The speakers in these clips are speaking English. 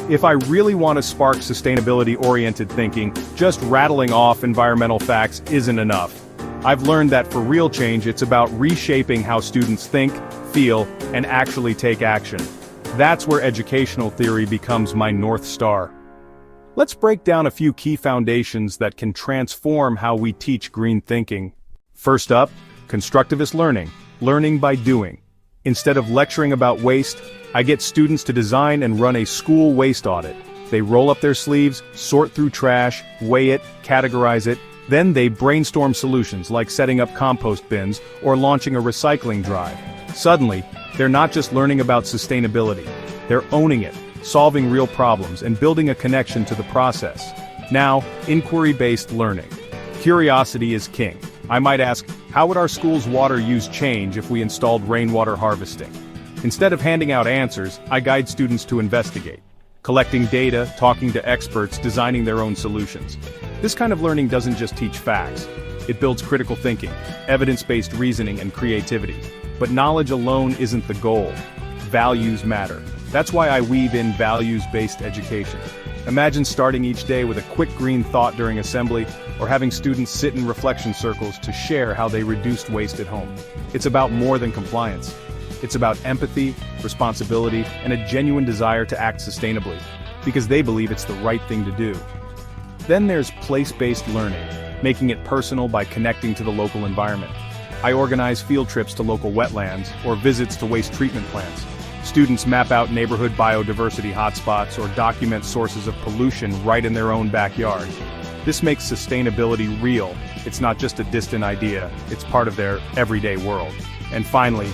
If I really want to spark sustainability-oriented thinking, just rattling off environmental facts isn't enough. I've learned that for real change, it's about reshaping how students think, feel, and actually take action. That's where educational theory becomes my North Star. Let's break down a few key foundations that can transform how we teach green thinking. First up, constructivist learning, learning by doing. Instead of lecturing about waste, I get students to design and run a school waste audit. They roll up their sleeves, sort through trash, weigh it, categorize it, then they brainstorm solutions like setting up compost bins or launching a recycling drive. Suddenly, they're not just learning about sustainability, they're owning it, solving real problems and building a connection to the process. Now, inquiry-based learning. Curiosity is king. I might ask, how would our school's water use change if we installed rainwater harvesting? Instead of handing out answers, I guide students to investigate, collecting data, talking to experts, designing their own solutions. This kind of learning doesn't just teach facts. It builds critical thinking, evidence-based reasoning, and creativity. But knowledge alone isn't the goal. Values matter. That's why I weave in values-based education. Imagine starting each day with a quick green thought during assembly, or having students sit in reflection circles to share how they reduced waste at home. It's about more than compliance. It's about empathy, responsibility, and a genuine desire to act sustainably, because they believe it's the right thing to do. Then there's place-based learning, making it personal by connecting to the local environment. I organize field trips to local wetlands, or visits to waste treatment plants. Students map out neighborhood biodiversity hotspots or document sources of pollution right in their own backyard. This makes sustainability real. It's not just a distant idea, it's part of their everyday world. And finally,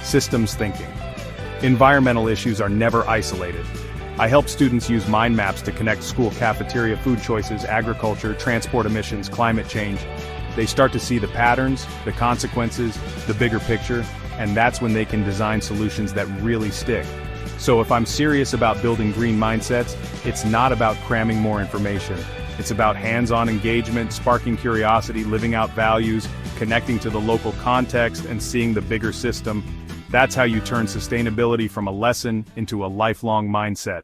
systems thinking. Environmental issues are never isolated. I help students use mind maps to connect school cafeteria food choices, agriculture, transport emissions, climate change. They start to see the patterns, the consequences, the bigger picture, and that's when they can design solutions that really stick. So if I'm serious about building green mindsets, it's not about cramming more information. It's about hands-on engagement, sparking curiosity, living out values, connecting to the local context, and seeing the bigger system. That's how you turn sustainability from a lesson into a lifelong mindset.